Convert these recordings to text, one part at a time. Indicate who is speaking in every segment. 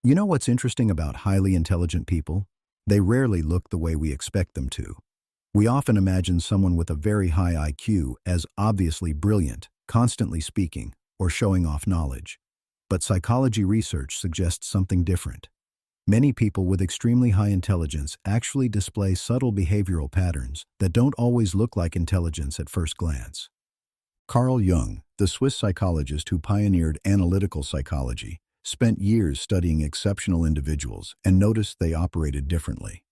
Speaker 1: You know what's interesting about highly intelligent people? They rarely look the way we expect them to. We often imagine someone with a very high IQ as obviously brilliant, constantly speaking, or showing off knowledge. But psychology research suggests something different. Many people with extremely high intelligence actually display subtle behavioral patterns that don't always look like intelligence at first glance. Carl Jung, the Swiss psychologist who pioneered analytical psychology, spent years studying exceptional individuals and noticed they operated differently.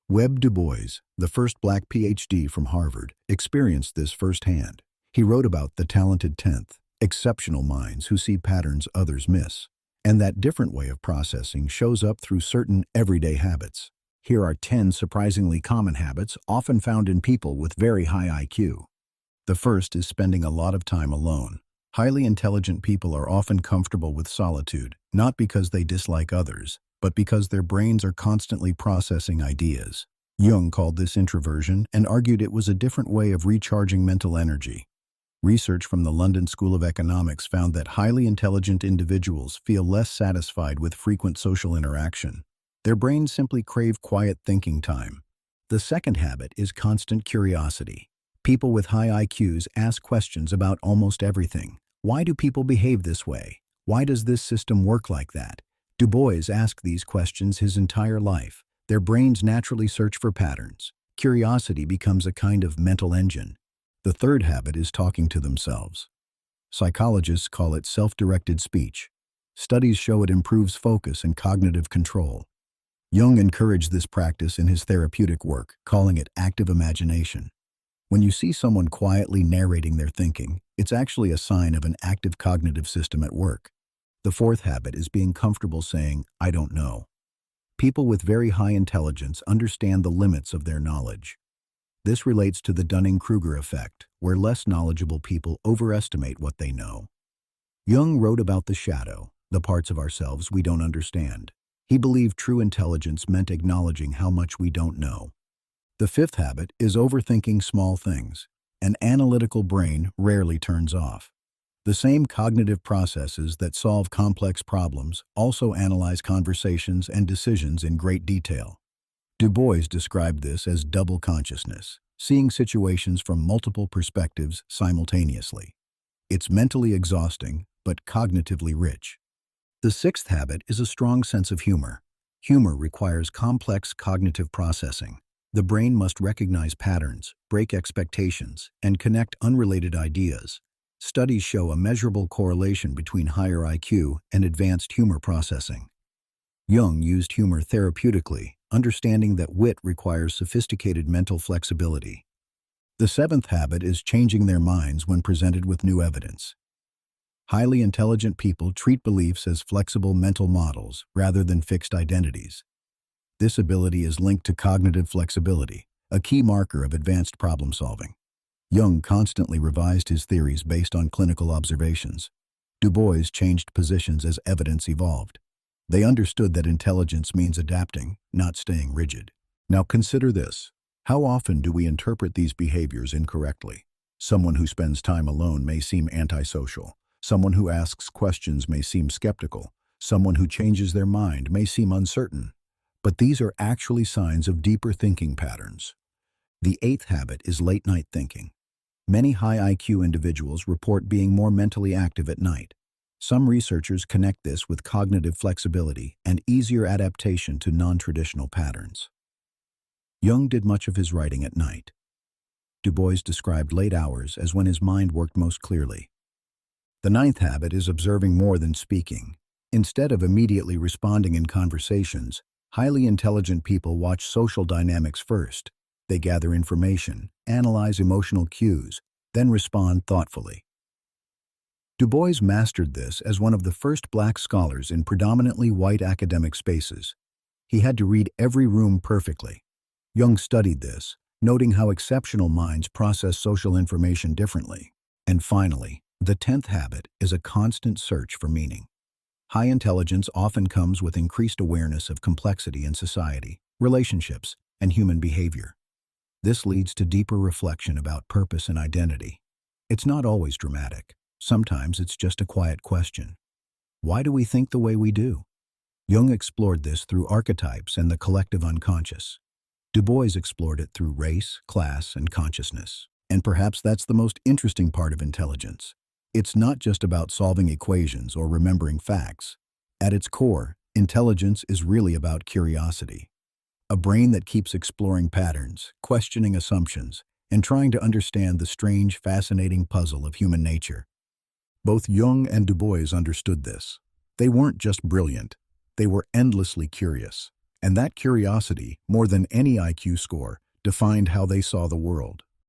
Speaker 1: Du Bois, the first black PhD from Harvard, experienced this firsthand. He wrote about the talented 10th, exceptional minds who see patterns others miss. And that different way of processing shows up through certain everyday habits. Here are 10 surprisingly common habits often found in people with very high IQ. The first is spending a lot of time alone. Highly intelligent people are often comfortable with solitude, not because they dislike others, but because their brains are constantly processing ideas. Jung called this introversion and argued it was a different way of recharging mental energy. Research from the London School of Economics found that highly intelligent individuals feel less satisfied with frequent social interaction. Their brains simply crave quiet thinking time. The second habit is constant curiosity. People with high IQs ask questions about almost everything. Why do people behave this way? Why does this system work like that? Du Bois asked these questions his entire life. Their brains naturally search for patterns. Curiosity becomes a kind of mental engine. The third habit is talking to themselves. Psychologists call it self-directed speech. Studies show it improves focus and cognitive control. Jung encouraged this practice in his therapeutic work, calling it active imagination. When you see someone quietly narrating their thinking, it's actually a sign of an active cognitive system at work. The fourth habit is being comfortable saying, "I don't know." People with very high intelligence understand the limits of their knowledge. This relates to the Dunning-Kruger effect, where less knowledgeable people overestimate what they know. Jung wrote about the shadow, the parts of ourselves we don't understand. He believed true intelligence meant acknowledging how much we don't know. The fifth habit is overthinking small things. An analytical brain rarely turns off. The same cognitive processes that solve complex problems also analyze conversations and decisions in great detail. Du Bois described this as double consciousness, seeing situations from multiple perspectives simultaneously. It's mentally exhausting, but cognitively rich. The sixth habit is a strong sense of humor. Humor requires complex cognitive processing. The brain must recognize patterns, break expectations, and connect unrelated ideas. Studies show a measurable correlation between higher IQ and advanced humor processing. Jung used humor therapeutically, understanding that wit requires sophisticated mental flexibility. The seventh habit is changing their minds when presented with new evidence. Highly intelligent people treat beliefs as flexible mental models rather than fixed identities. This ability is linked to cognitive flexibility, a key marker of advanced problem solving. Jung constantly revised his theories based on clinical observations. Du Bois changed positions as evidence evolved. They understood that intelligence means adapting, not staying rigid. Now consider this. How often do we interpret these behaviors incorrectly? Someone who spends time alone may seem antisocial. Someone who asks questions may seem skeptical. Someone who changes their mind may seem uncertain. But these are actually signs of deeper thinking patterns. The eighth habit is late-night thinking. Many high IQ individuals report being more mentally active at night. Some researchers connect this with cognitive flexibility and easier adaptation to non-traditional patterns. Jung did much of his writing at night. Du Bois described late hours as when his mind worked most clearly. The ninth habit is observing more than speaking. Instead of immediately responding in conversations, highly intelligent people watch social dynamics first. They gather information, analyze emotional cues, then respond thoughtfully. Du Bois mastered this as one of the first black scholars in predominantly white academic spaces. He had to read every room perfectly. Jung studied this, noting how exceptional minds process social information differently. And finally, the 10th habit is a constant search for meaning. High intelligence often comes with increased awareness of complexity in society, relationships, and human behavior. This leads to deeper reflection about purpose and identity. It's not always dramatic. Sometimes it's just a quiet question. Why do we think the way we do? Jung explored this through archetypes and the collective unconscious. Du Bois explored it through race, class, and consciousness. And perhaps that's the most interesting part of intelligence. It's not just about solving equations or remembering facts. At its core, intelligence is really about curiosity. A brain that keeps exploring patterns, questioning assumptions, and trying to understand the strange, fascinating puzzle of human nature. Both Jung and Du Bois understood this. They weren't just brilliant, they were endlessly curious. And that curiosity, more than any IQ score, defined how they saw the world.